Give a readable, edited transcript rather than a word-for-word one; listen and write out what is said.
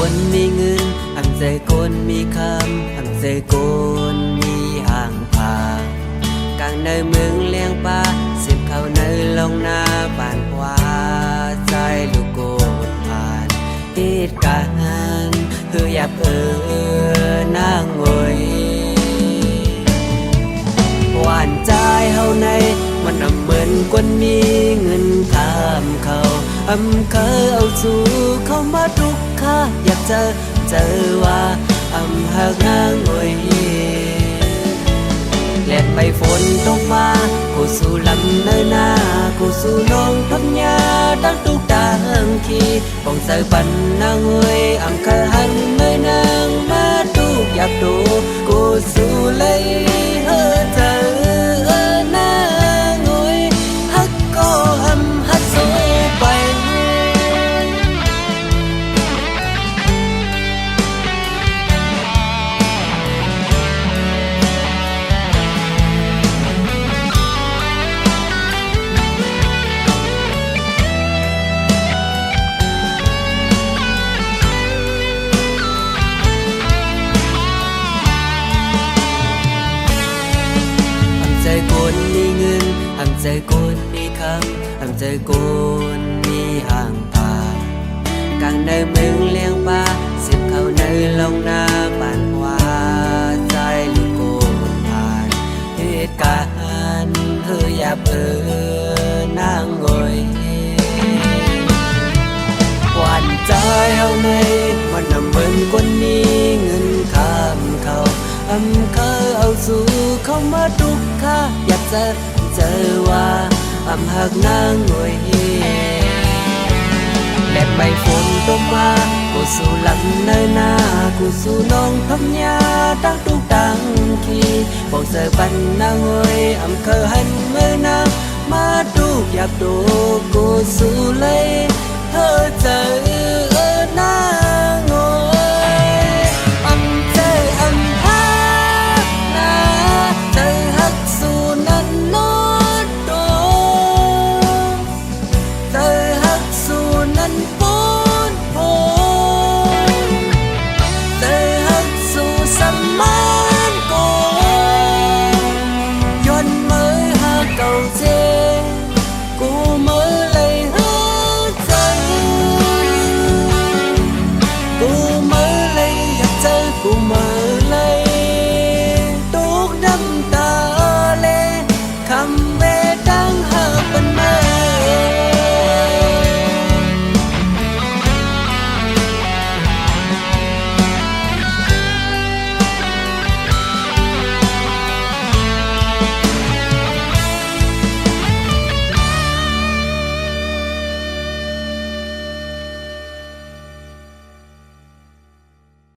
คนมีเงินอำใจคนมีคำอำใจคนมีห่างผากลางในเมืองเลี้ยงปลาเสียบเข้าในลงนาปานกว่าใจลูกโกดผ่านเหตุการณ์คืออยากนางงวยหวานใจเฮาในมันเหมือนคนมีเงินข้ามเขาเคยเอาสู่เข้ามาทุกข้าอยากเจอว่าหากนางงวยแลดไปฝนตกมากูสู่ลำเนินนากูสู่น้องทำยาตั้งทุกดังขี้ปองใส่ปันนางงวยเคยหันเมื่อนางมาทุกอยากดูกูสู่เลยเจอนางงวยฮักก็ฮักสู้ไปใจคนมีเงินใจคนมีคำใจคนมีห่างตากลางในเมืองเลี้ยงปลาเสียบเข้าในลงนาปานว่าใจลูกโกดผ่านเหตุการณ์อยากนางงวยหวานใจเฮาในมันเหมือนคนมีเงินข้ามเขาเคยเอาสู่เข้ามาทุกข้าอยากเจอว่าหักนางงวยแลดใบฝนตกมากูสู่ลำเนินนากูสู่น้องทำยาตั้งทุกดังขี้ปองเสือปันนางงวยเคยหันเมื่อนางมาทุกอยากดูกูสู่เลย